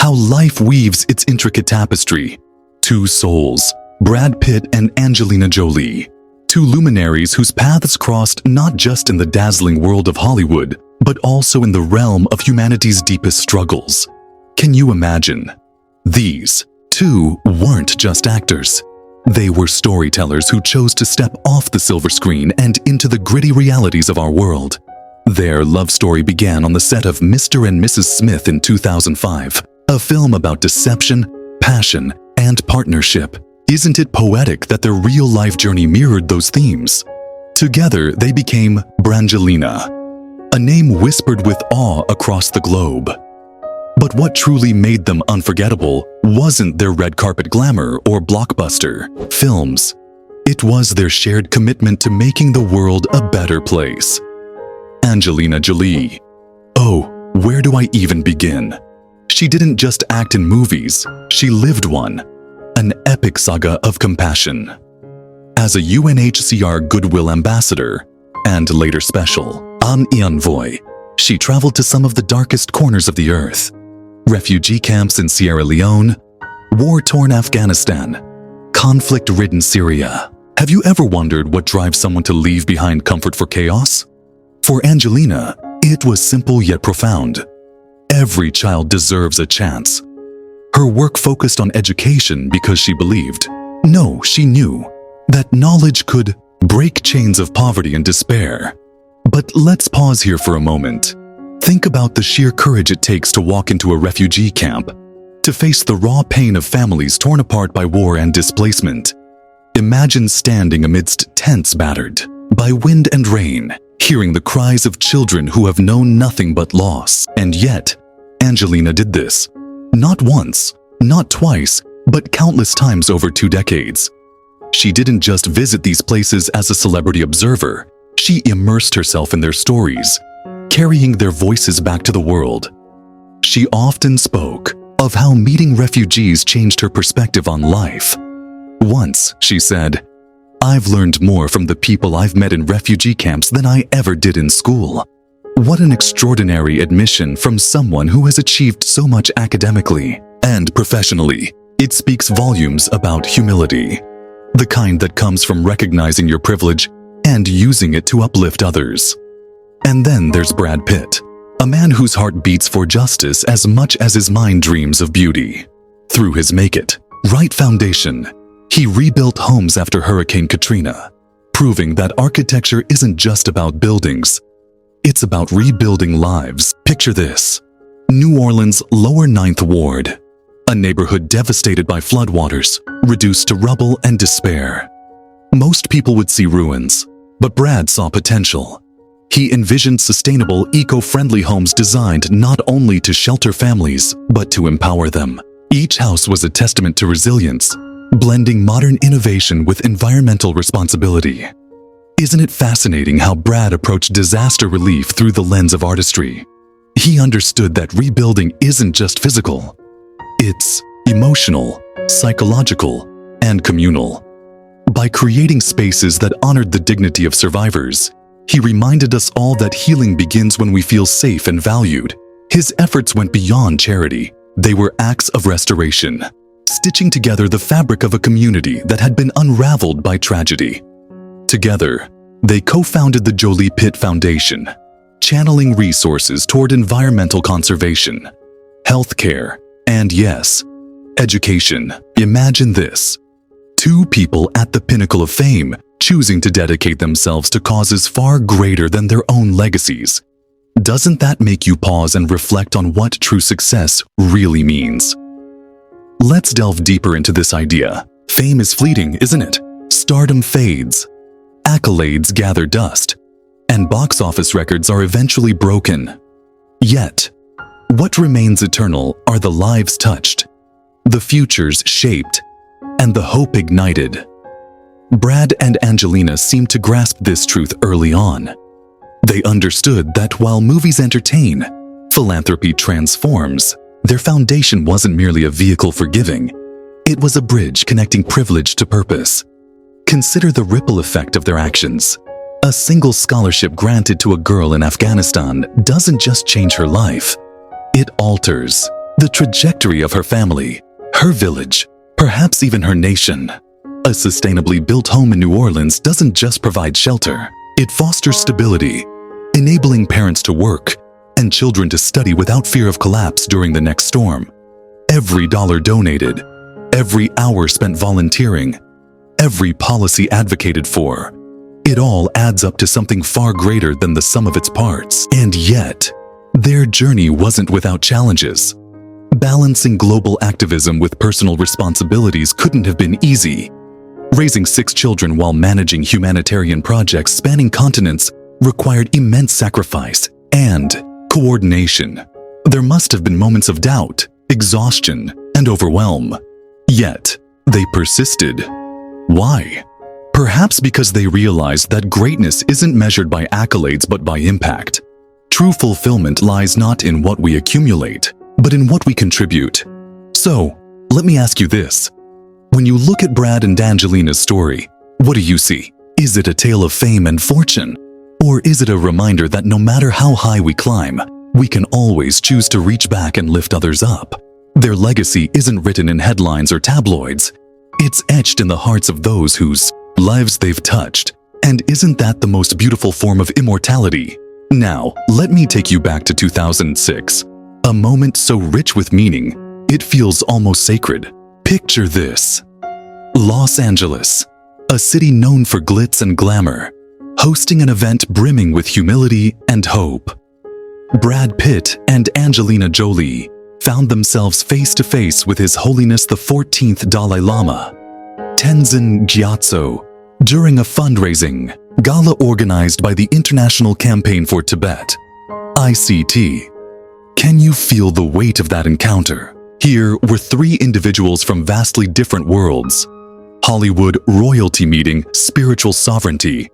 how life weaves its intricate tapestry. Two souls, Brad Pitt and Angelina Jolie. Two luminaries whose paths crossed not just in the dazzling world of Hollywood, but also in the realm of humanity's deepest struggles. Can you imagine? These two weren't just actors. They were storytellers who chose to step off the silver screen and into the gritty realities of our world. Their love story began on the set of Mr. and Mrs. Smith in 2005, a film about deception, passion, and partnership. Isn't it poetic that their real-life journey mirrored those themes? Together, they became Brangelina, a name whispered with awe across the globe. But what truly made them unforgettable wasn't their red carpet glamour or blockbuster films. It was their shared commitment to making the world a better place. Angelina Jolie. Oh, where do I even begin? She didn't just act in movies, she lived one. An epic saga of compassion. As a UNHCR Goodwill Ambassador, and later Special Envoy, she traveled to some of the darkest corners of the earth. Refugee camps in Sierra Leone, war-torn Afghanistan, conflict-ridden Syria. Have you ever wondered what drives someone to leave behind comfort for chaos? For Angelina, it was simple yet profound. Every child deserves a chance. Her work focused on education because she believed, no, she knew, that knowledge could break chains of poverty and despair. But let's pause here for a moment. Think about the sheer courage it takes to walk into a refugee camp, to face the raw pain of families torn apart by war and displacement. Imagine standing amidst tents battered by wind and rain, hearing the cries of children who have known nothing but loss. And yet, Angelina did this. Not once, not twice, but countless times over 2 decades. She didn't just visit these places as a celebrity observer, she immersed herself in their stories, carrying their voices back to the world. She often spoke of how meeting refugees changed her perspective on life. Once, she said, "I've learned more from the people I've met in refugee camps than I ever did in school." What an extraordinary admission from someone who has achieved so much academically and professionally. It speaks volumes about humility, the kind that comes from recognizing your privilege and using it to uplift others. And then there's Brad Pitt, a man whose heart beats for justice as much as his mind dreams of beauty. Through his Make It Right Foundation, he rebuilt homes after Hurricane Katrina, proving that architecture isn't just about buildings. It's about rebuilding lives. Picture this: New Orleans' Lower 9th Ward, a neighborhood devastated by floodwaters, reduced to rubble and despair. Most people would see ruins, but Brad saw potential. He envisioned sustainable, eco-friendly homes designed not only to shelter families, but to empower them. Each house was a testament to resilience, blending modern innovation with environmental responsibility. Isn't it fascinating how Brad approached disaster relief through the lens of artistry? He understood that rebuilding isn't just physical. It's emotional, psychological, and communal. By creating spaces that honored the dignity of survivors, he reminded us all that healing begins when we feel safe and valued. His efforts went beyond charity. They were acts of restoration, stitching together the fabric of a community that had been unraveled by tragedy. Together, they co-founded the Jolie Pitt Foundation, channeling resources toward environmental conservation, healthcare, and yes, education. Imagine this: 2 people at the pinnacle of fame choosing to dedicate themselves to causes far greater than their own legacies. Doesn't that make you pause and reflect on what true success really means? Let's delve deeper into this idea. Fame is fleeting, isn't it? Stardom fades, accolades gather dust, and box office records are eventually broken. Yet, what remains eternal are the lives touched, the futures shaped, and the hope ignited. Brad and Angelina seemed to grasp this truth early on. They understood that while movies entertain, philanthropy transforms. Their foundation wasn't merely a vehicle for giving, it was a bridge connecting privilege to purpose. Consider the ripple effect of their actions. A single scholarship granted to a girl in Afghanistan doesn't just change her life, it alters the trajectory of her family, her village, perhaps even her nation. A sustainably built home in New Orleans doesn't just provide shelter, it fosters stability, enabling parents to work and children to study without fear of collapse during the next storm. Every dollar donated, every hour spent volunteering, every policy advocated for, it all adds up to something far greater than the sum of its parts. And yet, their journey wasn't without challenges. Balancing global activism with personal responsibilities couldn't have been easy. Raising 6 children while managing humanitarian projects spanning continents required immense sacrifice and coordination. There must have been moments of doubt, exhaustion, and overwhelm. Yet, they persisted. Why? Perhaps because they realized that greatness isn't measured by accolades but by impact. True fulfillment lies not in what we accumulate, but in what we contribute. So, let me ask you this. When you look at Brad and Angelina's story, what do you see? Is it a tale of fame and fortune? Or is it a reminder that no matter how high we climb, we can always choose to reach back and lift others up? Their legacy isn't written in headlines or tabloids. It's etched in the hearts of those whose lives they've touched. And isn't that the most beautiful form of immortality? Now, let me take you back to 2006. A moment so rich with meaning, it feels almost sacred. Picture this. Los Angeles, a city known for glitz and glamour, hosting an event brimming with humility and hope. Brad Pitt and Angelina Jolie found themselves face to face with His Holiness the 14th Dalai Lama, Tenzin Gyatso, during a fundraising gala organized by the International Campaign for Tibet, ICT. Can you feel the weight of that encounter? Here were 3 individuals from vastly different worlds. Hollywood royalty meeting spiritual sovereignty.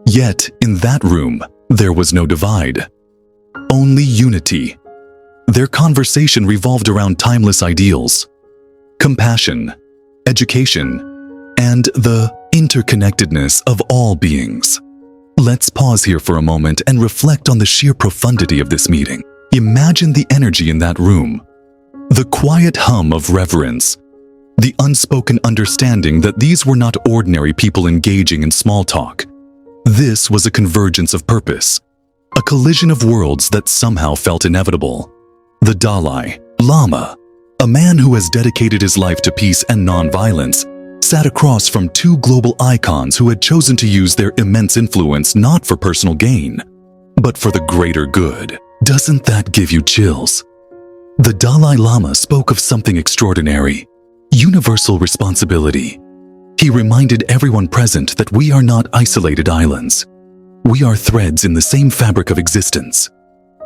Yet, in that room, there was no divide. Only unity. Their conversation revolved around timeless ideals, compassion, education, and the interconnectedness of all beings. Let's pause here for a moment and reflect on the sheer profundity of this meeting. Imagine the energy in that room, the quiet hum of reverence, the unspoken understanding that these were not ordinary people engaging in small talk. This was a convergence of purpose, a collision of worlds that somehow felt inevitable. The Dalai Lama, a man who has dedicated his life to peace and nonviolence, sat across from 2 global icons who had chosen to use their immense influence not for personal gain, but for the greater good. Doesn't that give you chills? The Dalai Lama spoke of something extraordinary, universal responsibility. He reminded everyone present that we are not isolated islands. We are threads in the same fabric of existence.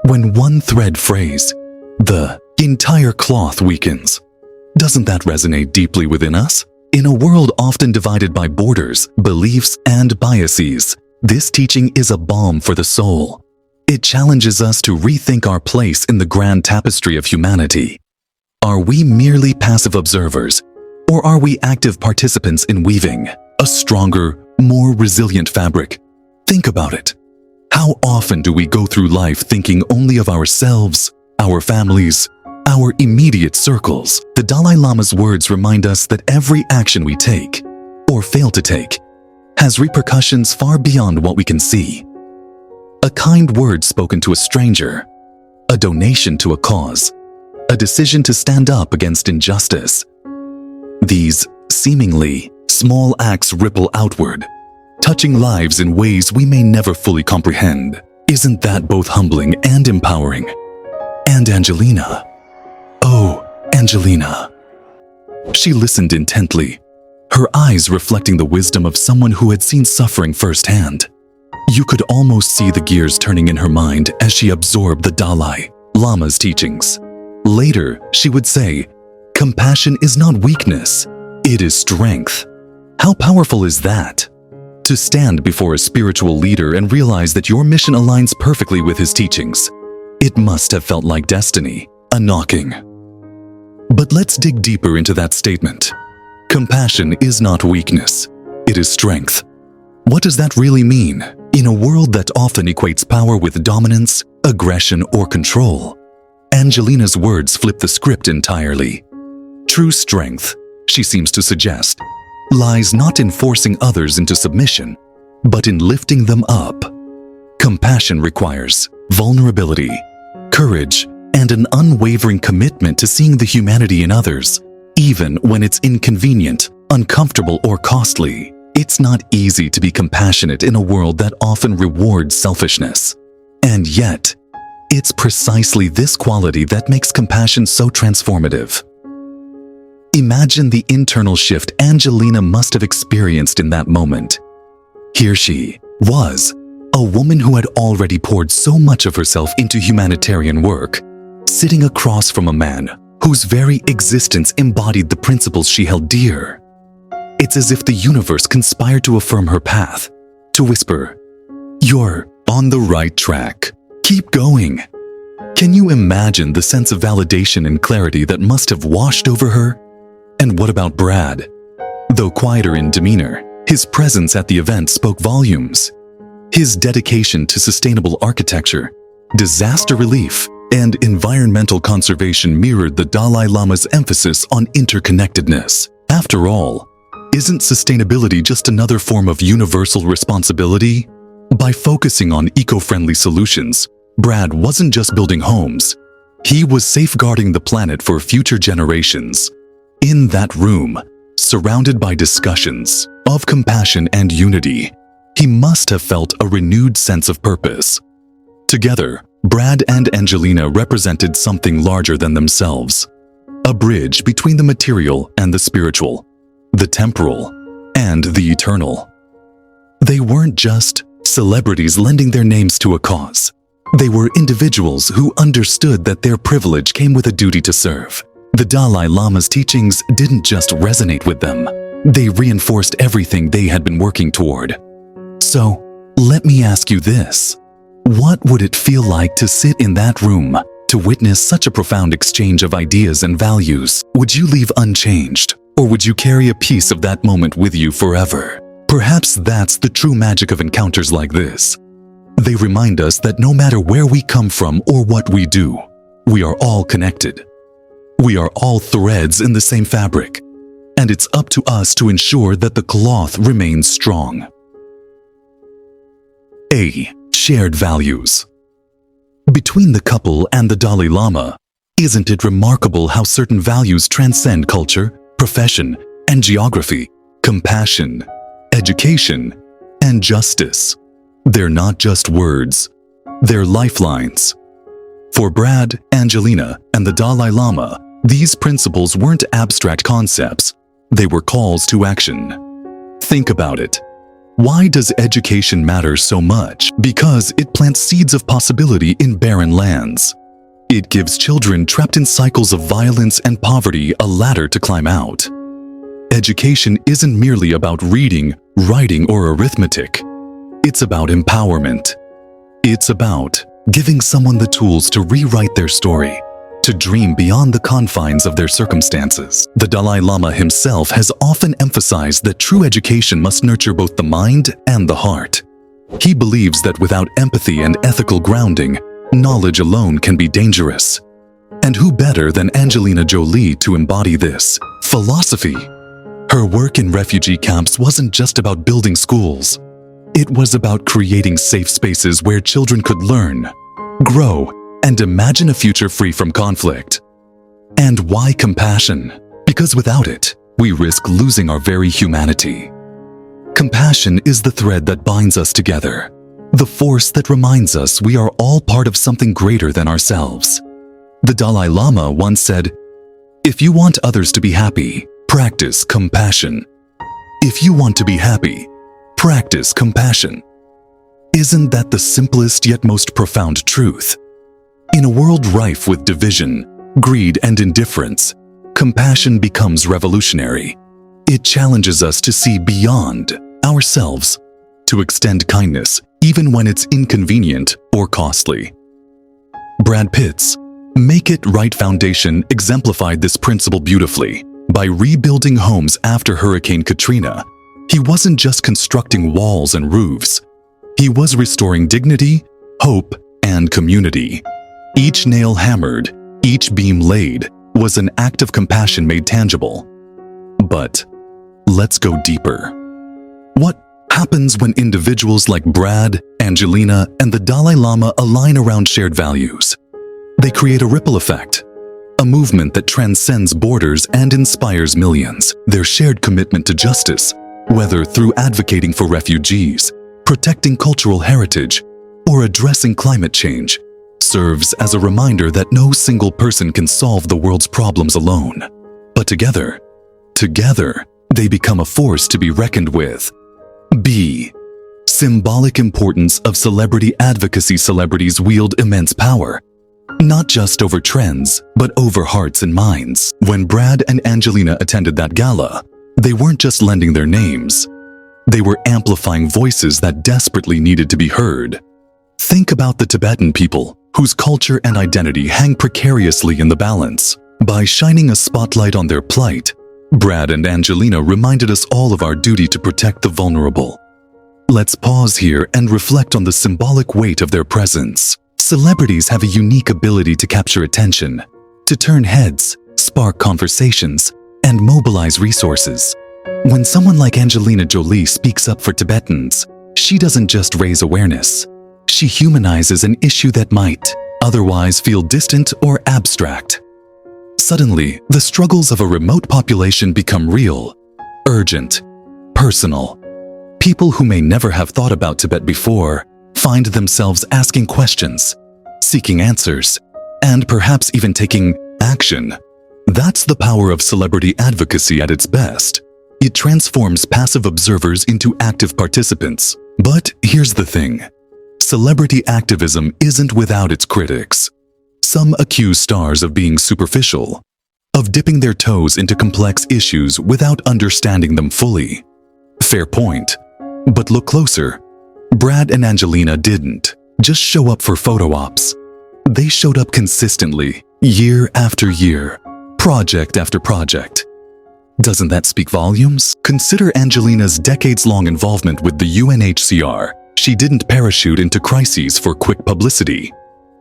When one thread frays, the entire cloth weakens. Doesn't that resonate deeply within us? In a world often divided by borders, beliefs, and biases, this teaching is a balm for the soul. It challenges us to rethink our place in the grand tapestry of humanity. Are we merely passive observers, or are we active participants in weaving a stronger, more resilient fabric? Think about it. How often do we go through life thinking only of ourselves, our families, our immediate circles? The Dalai Lama's words remind us that every action we take, or fail to take, has repercussions far beyond what we can see. A kind word spoken to a stranger, a donation to a cause, a decision to stand up against injustice. These seemingly small acts ripple outward, touching lives in ways we may never fully comprehend. Isn't that both humbling and empowering? And Angelina. Oh, Angelina. She listened intently, her eyes reflecting the wisdom of someone who had seen suffering firsthand. You could almost see the gears turning in her mind as she absorbed the Dalai Lama's teachings. Later, she would say, "Compassion is not weakness, it is strength." How powerful is that? To stand before a spiritual leader and realize that your mission aligns perfectly with his teachings. It must have felt like destiny, a knocking. But let's dig deeper into that statement. Compassion is not weakness, it is strength. What does that really mean? In a world that often equates power with dominance, aggression, or control, Angelina's words flip the script entirely. True strength, she seems to suggest, lies not in forcing others into submission, but in lifting them up. Compassion requires vulnerability, courage, and an unwavering commitment to seeing the humanity in others, even when it's inconvenient, uncomfortable, or costly. It's not easy to be compassionate in a world that often rewards selfishness. And yet, it's precisely this quality that makes compassion so transformative. Imagine the internal shift Angelina must have experienced in that moment. Here she was, a woman who had already poured so much of herself into humanitarian work, sitting across from a man whose very existence embodied the principles she held dear. It's as if the universe conspired to affirm her path, to whisper, "You're on the right track. Keep going." Can you imagine the sense of validation and clarity that must have washed over her? And what about Brad? Though quieter in demeanor, his presence at the event spoke volumes. His dedication to sustainable architecture, disaster relief, and environmental conservation mirrored the Dalai Lama's emphasis on interconnectedness. After all, isn't sustainability just another form of universal responsibility? By focusing on eco-friendly solutions, Brad wasn't just building homes. He was safeguarding the planet for future generations. In that room, surrounded by discussions of compassion and unity, he must have felt a renewed sense of purpose. Together, Brad and Angelina represented something larger than themselves, a bridge between the material and the spiritual, the temporal and the eternal. They weren't just celebrities lending their names to a cause. They were individuals who understood that their privilege came with a duty to serve. The Dalai Lama's teachings didn't just resonate with them, they reinforced everything they had been working toward. So, let me ask you this. What would it feel like to sit in that room, to witness such a profound exchange of ideas and values? Would you leave unchanged, or would you carry a piece of that moment with you forever? Perhaps that's the true magic of encounters like this. They remind us that no matter where we come from or what we do, we are all connected. We are all threads in the same fabric, and it's up to us to ensure that the cloth remains strong. A. Shared values. Between the couple and the Dalai Lama, isn't it remarkable how certain values transcend culture, profession, and geography, compassion, education, and justice? They're not just words, they're lifelines. For Brad, Angelina, and the Dalai Lama, these principles weren't abstract concepts, they were calls to action. Think about it. Why does education matter so much? Because it plants seeds of possibility in barren lands. It gives children trapped in cycles of violence and poverty a ladder to climb out. Education isn't merely about reading, writing, or arithmetic. It's about empowerment. It's about giving someone the tools to rewrite their story, to dream beyond the confines of their circumstances. The Dalai Lama himself has often emphasized that true education must nurture both the mind and the heart. He believes that without empathy and ethical grounding, knowledge alone can be dangerous. And who better than Angelina Jolie to embody this philosophy? Her work in refugee camps wasn't just about building schools. It was about creating safe spaces where children could learn, grow, and imagine a future free from conflict. And why compassion? Because without it, we risk losing our very humanity. Compassion is the thread that binds us together, the force that reminds us we are all part of something greater than ourselves. The Dalai Lama once said, "If you want others to be happy, practice compassion. If you want to be happy, practice compassion." Isn't that the simplest yet most profound truth? In a world rife with division, greed, and indifference, compassion becomes revolutionary. It challenges us to see beyond ourselves, to extend kindness even when it's inconvenient or costly. Brad Pitt's Make It Right Foundation exemplified this principle beautifully. By rebuilding homes after Hurricane Katrina, he wasn't just constructing walls and roofs. He was restoring dignity, hope, and community. Each nail hammered, Each beam laid was an act of compassion made tangible. But let's go deeper. What happens when individuals like Brad, Angelina, and the Dalai Lama align around shared values? They create a ripple effect, a movement that transcends borders and inspires millions. Their shared commitment to justice, whether through advocating for refugees, protecting cultural heritage, or addressing climate change, serves as a reminder that no single person can solve the world's problems alone. But together, they become a force to be reckoned with. B. Symbolic importance of celebrity advocacy. Celebrities wield immense power, not just over trends, but over hearts and minds. When Brad and Angelina attended that gala, they weren't just lending their names. They were amplifying voices that desperately needed to be heard. Think about the Tibetan people, whose culture and identity hang precariously in the balance. By shining a spotlight on their plight, Brad and Angelina reminded us all of our duty to protect the vulnerable. Let's pause here and reflect on the symbolic weight of their presence. Celebrities have a unique ability to capture attention, to turn heads, spark conversations, and mobilize resources. When someone like Angelina Jolie speaks up for Tibetans, she doesn't just raise awareness. She humanizes an issue that might otherwise feel distant or abstract. Suddenly, the struggles of a remote population become real, urgent, personal. People who may never have thought about Tibet before find themselves asking questions, seeking answers, and perhaps even taking action. That's the power of celebrity advocacy at its best. It transforms passive observers into active participants. But here's the thing. Celebrity activism isn't without its critics. Some accuse stars of being superficial, of dipping their toes into complex issues without understanding them fully. Fair point. But look closer. Brad and Angelina didn't just show up for photo ops. They showed up consistently, year after year, project after project. Doesn't that speak volumes? Consider Angelina's decades-long involvement with the UNHCR. She didn't parachute into crises for quick publicity.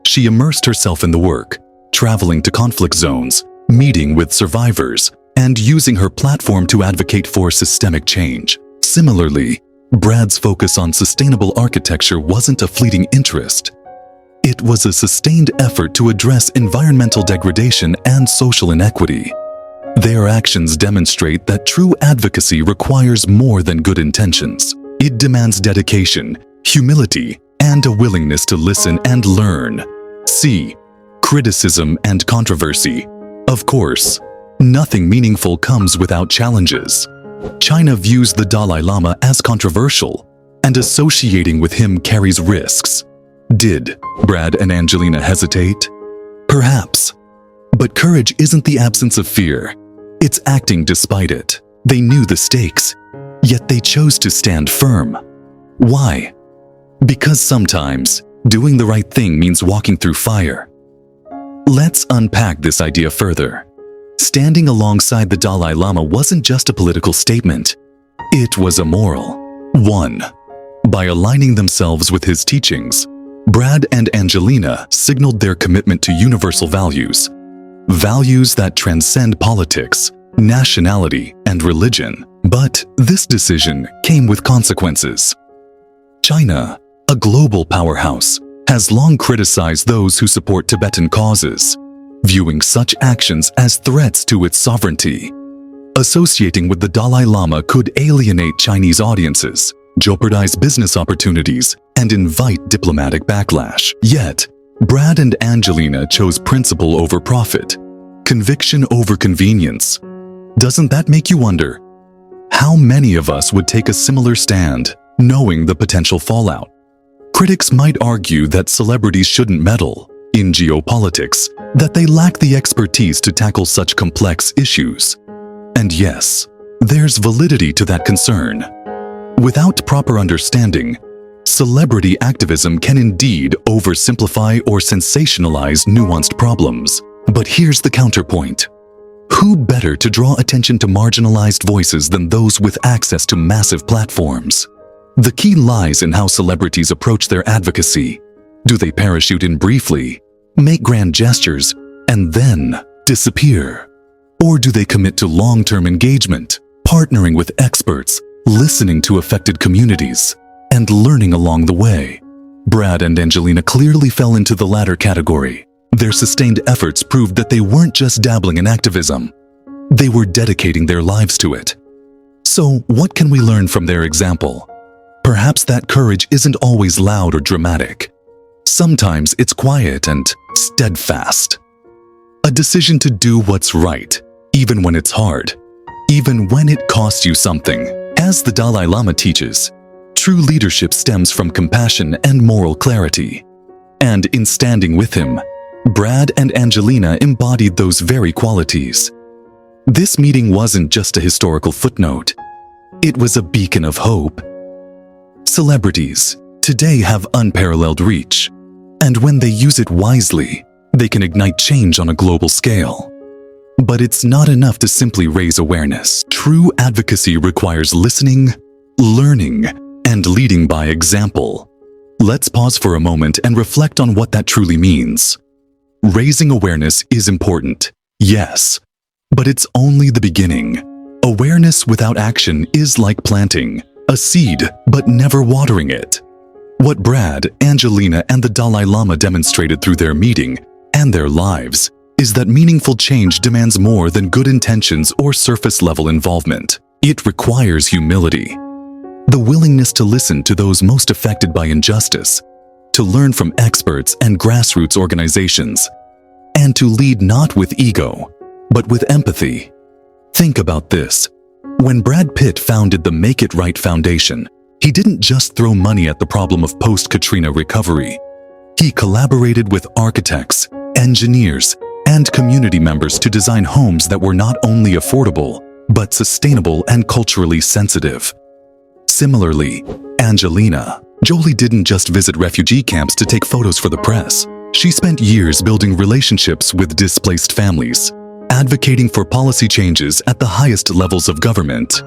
She immersed herself in the work, traveling to conflict zones, meeting with survivors, and using her platform to advocate for systemic change. Similarly, Brad's focus on sustainable architecture wasn't a fleeting interest. It was a sustained effort to address environmental degradation and social inequity. Their actions demonstrate that true advocacy requires more than good intentions. It demands dedication, humility, and a willingness to listen and learn. C. Criticism and controversy. Of course, nothing meaningful comes without challenges. China views the Dalai Lama as controversial, and associating with him carries risks. Did Brad and Angelina hesitate? Perhaps. But courage isn't the absence of fear. It's acting despite it. They knew the stakes, yet they chose to stand firm. Why? Because sometimes doing the right thing means walking through fire. Let's unpack this idea further. Standing alongside the Dalai Lama wasn't just a political statement. It was a moral one. By aligning themselves with his teachings, Brad and Angelina signaled their commitment to universal values. Values that transcend politics, nationality, and religion. But this decision came with consequences. China, a global powerhouse, has long criticized those who support Tibetan causes, viewing such actions as threats to its sovereignty. Associating with the Dalai Lama could alienate Chinese audiences, jeopardize business opportunities, and invite diplomatic backlash. Yet, Brad and Angelina chose principle over profit, conviction over convenience. Doesn't that make you wonder? How many of us would take a similar stand, knowing the potential fallout? Critics might argue that celebrities shouldn't meddle in geopolitics, that they lack the expertise to tackle such complex issues. And yes, there's validity to that concern. Without proper understanding, celebrity activism can indeed oversimplify or sensationalize nuanced problems. But here's the counterpoint. Who better to draw attention to marginalized voices than those with access to massive platforms? The key lies in how celebrities approach their advocacy. Do they parachute in briefly, make grand gestures, and then disappear? Or do they commit to long-term engagement, partnering with experts, listening to affected communities, and learning along the way? Brad and Angelina clearly fell into the latter category. Their sustained efforts proved that they weren't just dabbling in activism. They were dedicating their lives to it. So, what can we learn from their example? Perhaps that courage isn't always loud or dramatic. Sometimes it's quiet and steadfast. A decision to do what's right, even when it's hard, even when it costs you something. As the Dalai Lama teaches, true leadership stems from compassion and moral clarity. And in standing with him, Brad and Angelina embodied those very qualities. This meeting wasn't just a historical footnote. It was a beacon of hope. Celebrities today have unparalleled reach, and when they use it wisely, they can ignite change on a global scale. But it's not enough to simply raise awareness. True advocacy requires listening, learning, and leading by example. Let's pause for a moment and reflect on what that truly means. Raising awareness is important, yes, but it's only the beginning. Awareness without action is like planting a seed but never watering it. What Brad, Angelina, and the Dalai Lama demonstrated through their meeting and their lives is that meaningful change demands more than good intentions or surface-level involvement. It requires humility, the willingness to listen to those most affected by injustice, to learn from experts and grassroots organizations, and to lead not with ego, but with empathy. Think about this. When Brad Pitt founded the Make It Right Foundation, he didn't just throw money at the problem of post-Katrina recovery. He collaborated with architects, engineers, and community members to design homes that were not only affordable, but sustainable and culturally sensitive. Similarly, Angelina Jolie didn't just visit refugee camps to take photos for the press. She spent years building relationships with displaced families, advocating for policy changes at the highest levels of government,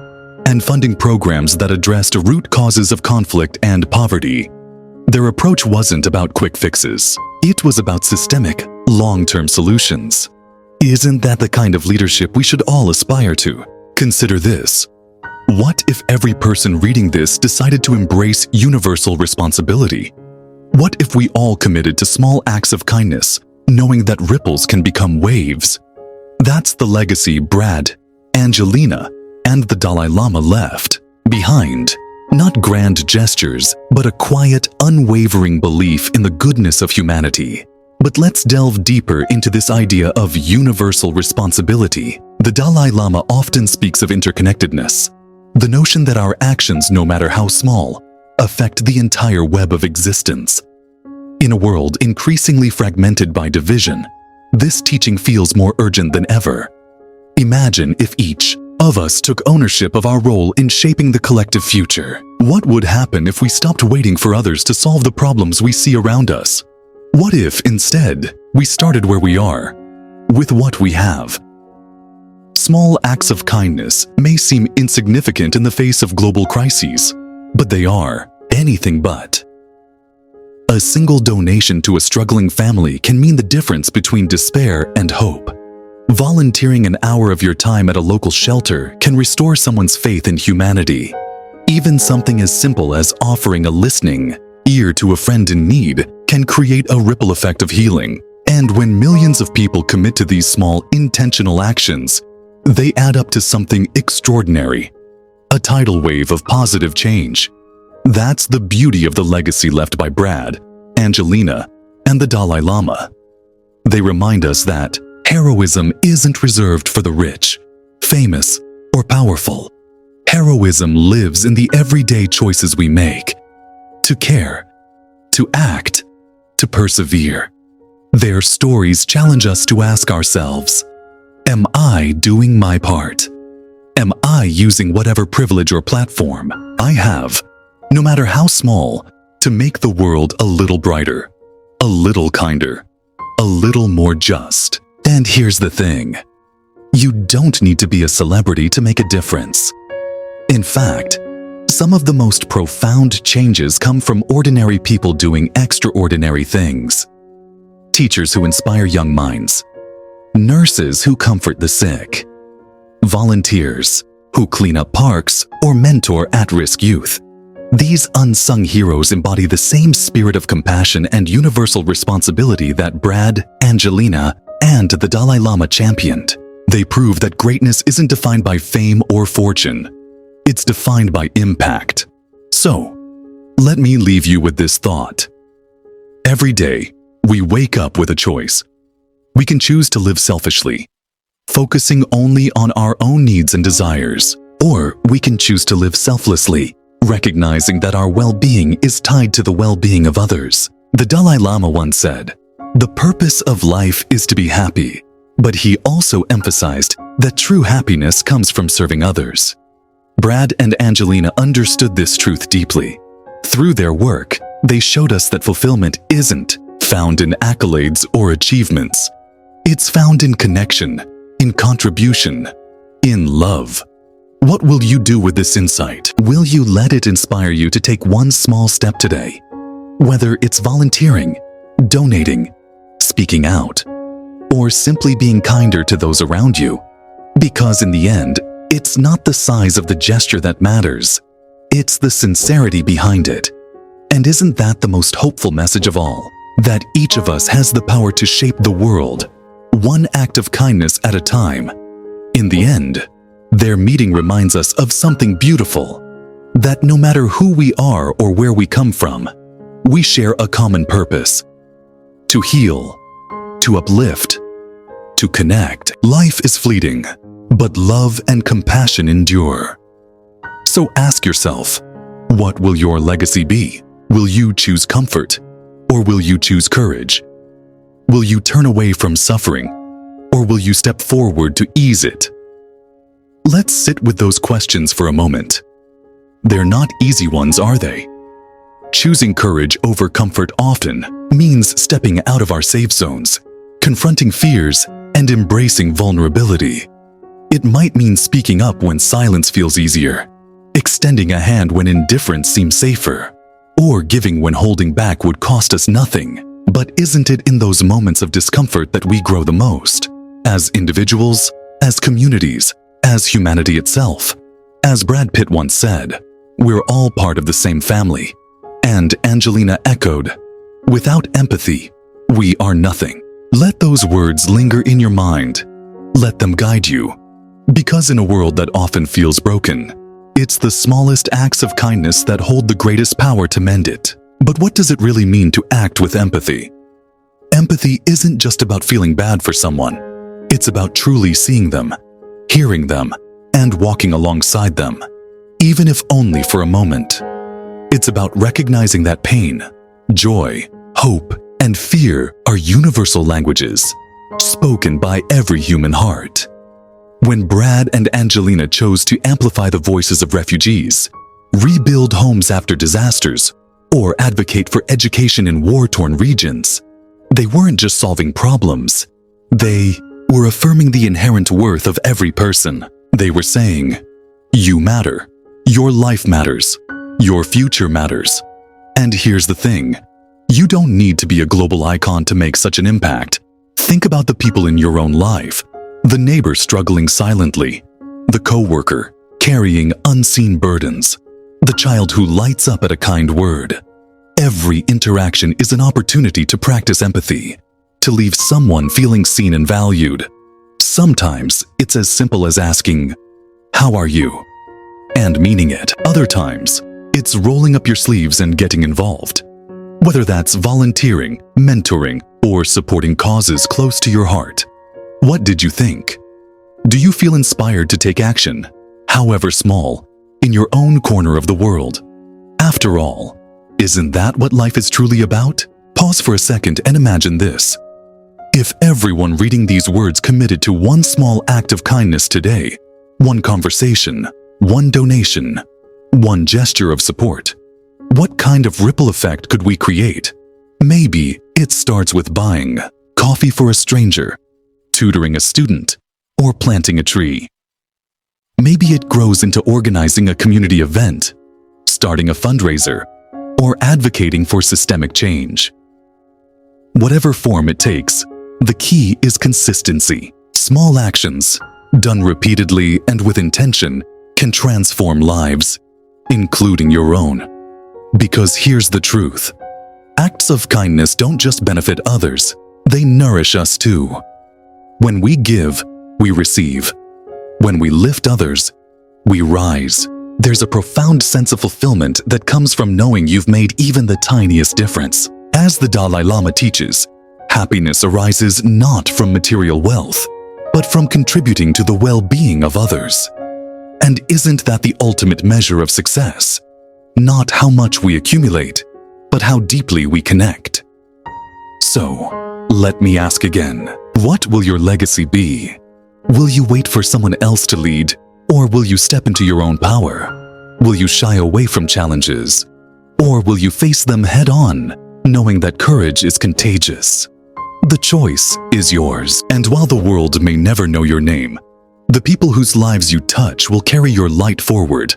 and funding programs that addressed root causes of conflict and poverty. Their approach wasn't about quick fixes. It was about systemic, long-term solutions. Isn't that the kind of leadership we should all aspire to? Consider this. What if every person reading this decided to embrace universal responsibility? What if we all committed to small acts of kindness, knowing that ripples can become waves? That's the legacy Brad, Angelina, and the Dalai Lama left behind. Not grand gestures, but a quiet, unwavering belief in the goodness of humanity. But let's delve deeper into this idea of universal responsibility. The Dalai Lama often speaks of interconnectedness, the notion that our actions, no matter how small, affect the entire web of existence. In a world increasingly fragmented by division, this teaching feels more urgent than ever. Imagine if each of us took ownership of our role in shaping the collective future. What would happen if we stopped waiting for others to solve the problems we see around us? What if, instead, we started where we are, with what we have? Small acts of kindness may seem insignificant in the face of global crises, but they are anything but. A single donation to a struggling family can mean the difference between despair and hope. Volunteering an hour of your time at a local shelter can restore someone's faith in humanity. Even something as simple as offering a listening ear to a friend in need can create a ripple effect of healing. And when millions of people commit to these small, intentional actions, they add up to something extraordinary, a tidal wave of positive change. That's the beauty of the legacy left by Brad, Angelina, and the Dalai Lama. They remind us that heroism isn't reserved for the rich, famous, or powerful. Heroism lives in the everyday choices we make. To care, to act, to persevere. Their stories challenge us to ask ourselves, am I doing my part? Am I using whatever privilege or platform I have, no matter how small, to make the world a little brighter, a little kinder, a little more just? And here's the thing. You don't need to be a celebrity to make a difference. In fact, some of the most profound changes come from ordinary people doing extraordinary things. Teachers who inspire young minds, nurses who comfort the sick, volunteers who clean up parks or mentor at-risk youth. These unsung heroes embody the same spirit of compassion and universal responsibility that Brad, Angelina, and the Dalai Lama championed. They prove that greatness isn't defined by fame or fortune. It's defined by impact. So, let me leave you with this thought. Every day, we wake up with a choice. We can choose to live selfishly, focusing only on our own needs and desires, or we can choose to live selflessly, recognizing that our well-being is tied to the well-being of others. The Dalai Lama once said, "The purpose of life is to be happy," but he also emphasized that true happiness comes from serving others. Brad and Angelina understood this truth deeply. Through their work, they showed us that fulfillment isn't found in accolades or achievements. It's found in connection, in contribution, in love. What will you do with this insight? Will you let it inspire you to take one small step today? Whether it's volunteering, donating, speaking out, or simply being kinder to those around you. Because in the end, it's not the size of the gesture that matters. It's the sincerity behind it. And isn't that the most hopeful message of all? That each of us has the power to shape the world, one act of kindness at a time. In the end, their meeting reminds us of something beautiful, that no matter who we are or where we come from, we share a common purpose: to heal, to uplift, to connect. Life is fleeting, but love and compassion endure. So ask yourself, what will your legacy be? Will you choose comfort, or will you choose courage? Will you turn away from suffering, or will you step forward to ease it? Let's sit with those questions for a moment. They're not easy ones, are they? Choosing courage over comfort often means stepping out of our safe zones, confronting fears, and embracing vulnerability. It might mean speaking up when silence feels easier, extending a hand when indifference seems safer, or giving when holding back would cost us nothing. But isn't it in those moments of discomfort that we grow the most? As individuals, as communities, as humanity itself. As Brad Pitt once said, "We're all part of the same family." And Angelina echoed, "Without empathy, we are nothing." Let those words linger in your mind. Let them guide you. Because in a world that often feels broken, it's the smallest acts of kindness that hold the greatest power to mend it. But what does it really mean to act with empathy? Empathy isn't just about feeling bad for someone. It's about truly seeing them, hearing them, and walking alongside them, even if only for a moment. It's about recognizing that pain, joy, hope, and fear are universal languages, spoken by every human heart. When Brad and Angelina chose to amplify the voices of refugees, rebuild homes after disasters, or advocate for education in war-torn regions, they weren't just solving problems. They were affirming the inherent worth of every person. They were saying, "You matter. Your life matters. Your future matters." And here's the thing. You don't need to be a global icon to make such an impact. Think about the people in your own life. The neighbor struggling silently, the coworker carrying unseen burdens, the child who lights up at a kind word. Every interaction is an opportunity to practice empathy, to leave someone feeling seen and valued. Sometimes it's as simple as asking, "How are you?" and meaning it. Other times, it's rolling up your sleeves and getting involved. Whether that's volunteering, mentoring, or supporting causes close to your heart. What did you think? Do you feel inspired to take action, however small, in your own corner of the world? After all, isn't that what life is truly about? Pause for a second and imagine this. If everyone reading these words committed to one small act of kindness today, one conversation, one donation, one gesture of support, what kind of ripple effect could we create? Maybe it starts with buying coffee for a stranger, tutoring a student, or planting a tree. Maybe it grows into organizing a community event, starting a fundraiser, or advocating for systemic change. Whatever form it takes, The key is consistency. Small actions, done repeatedly and with intention, can transform lives, including your own. Because here's the truth. Acts of kindness don't just benefit others, they nourish us too. When we give, we receive. When we lift others, we rise. There's a profound sense of fulfillment that comes from knowing you've made even the tiniest difference. As the Dalai Lama teaches, happiness arises not from material wealth, but from contributing to the well-being of others. And isn't that the ultimate measure of success? Not how much we accumulate, but how deeply we connect. So, let me ask again, what will your legacy be? Will you wait for someone else to lead, or will you step into your own power? Will you shy away from challenges, or will you face them head-on, knowing that courage is contagious? The choice is yours, and while the world may never know your name, the people whose lives you touch will carry your light forward,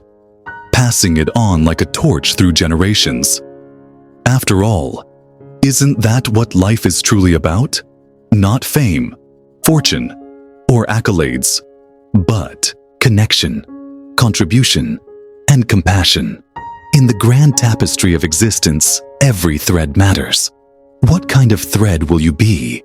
passing it on like a torch through generations. After all, isn't that what life is truly about? Not fame, fortune, or accolades, but connection, contribution, and compassion. In the grand tapestry of existence, every thread matters. What kind of thread will you be?